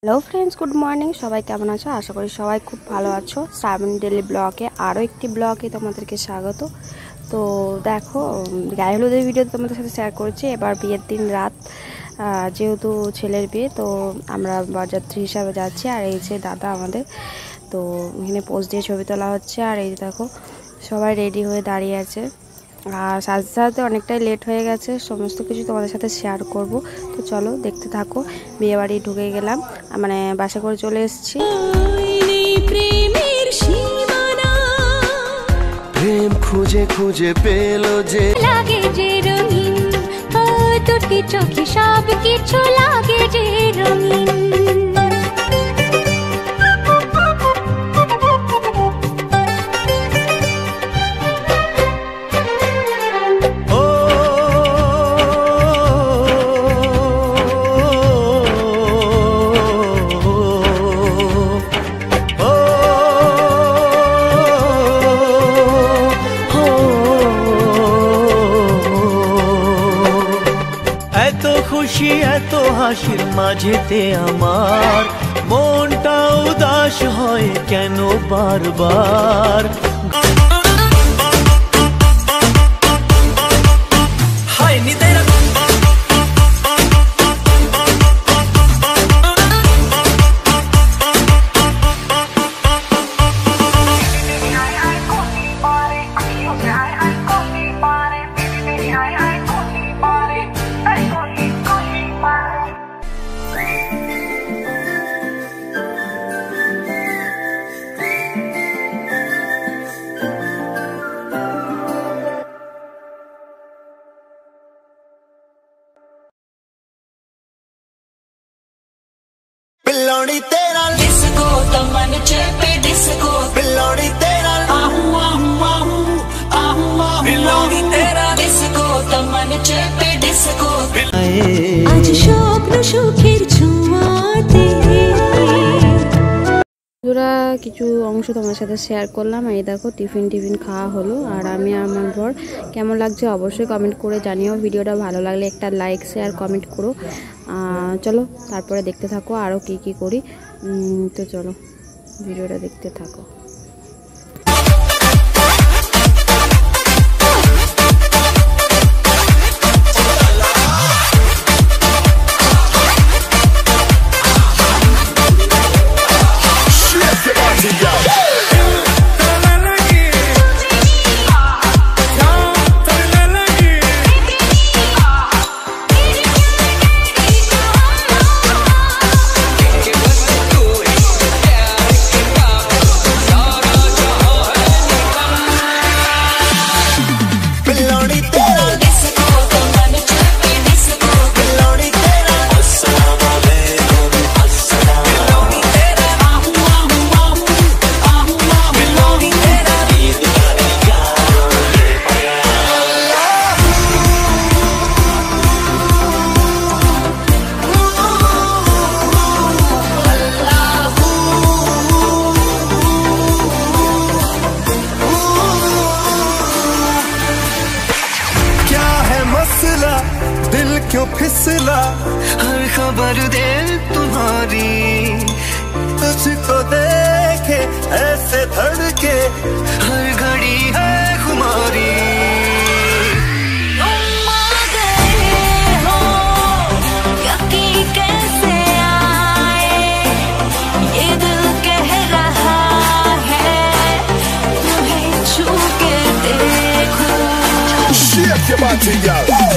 Hello friends, good morning. सबाई केमन आछो? आशा करी सबाई खूब भालो आछो। श्रावणी डेली ब्लगे आरो एकटी ब्लगे तोमादेरके स्वागत। तो देखो गाये हलुदेर भिडियो तोमादेर साथे शेयर करछि। एबार बियेर दिन रात, जेहेतु छेलेर बिये तो आमरा बरযাত্রী हिसाबे जाচ্ছি। আর এই যে দাদা আমাদের, তো এখানে পোজ দিয়ে ছবি তোলা হচ্ছে। আর এই দেখো সবাই রেডি হয়ে দাঁড়িয়ে আছে। আর সাজতে সাজতে অনেকটাই লেট হয়ে গেছে, সমস্ত কিছু তোমাদের সাথে শেয়ার করব। তো চলো দেখতে থাকো। বিয়ে বাড়ি ঢুকে গেলাম, মানে বাসে করে চলে এসেছি। প্রেম খুঁজে খুঁজে পেলো যে লাগে যে রঙিন, দুটি চোখে সব কিছু লাগে যে রঙিন। খুশি এত হাসির মাঝেতে আমার মনটা উদাস হয় কেন বারবার। बिल्लोड़ी तेरा डिस्को तमन चेपे डिस्को बिल्लोड़ी तेरा आहू आहू आहू आहू आहू बिल्लोड़ी तेरा डिस्को तमन चेपे डिस्को आज স্বপ্ন সুখের ছোঁয়াতে বন্ধুরা কিছু অংশ তোমার সাথে শেয়ার করলাম। এই দেখো টিফিন খাওয়া হলো। আর আমি আমার পর কেমন লাগছে অবশ্যই কমেন্ট করে জানিও। ভিডিওটা ভালো লাগলে একটা লাইক শেয়ার কমেন্ট করো। চলো তারপরে দেখতে থাকো আরও কি করি। তো চলো ভিডিওটা দেখতে থাকো। दिल क्यों फिसला हर खबर दे तुम्हारी, तुझको देखे ऐसे धड़के हर घड़ी है खुमारी। Shake your body, y'all.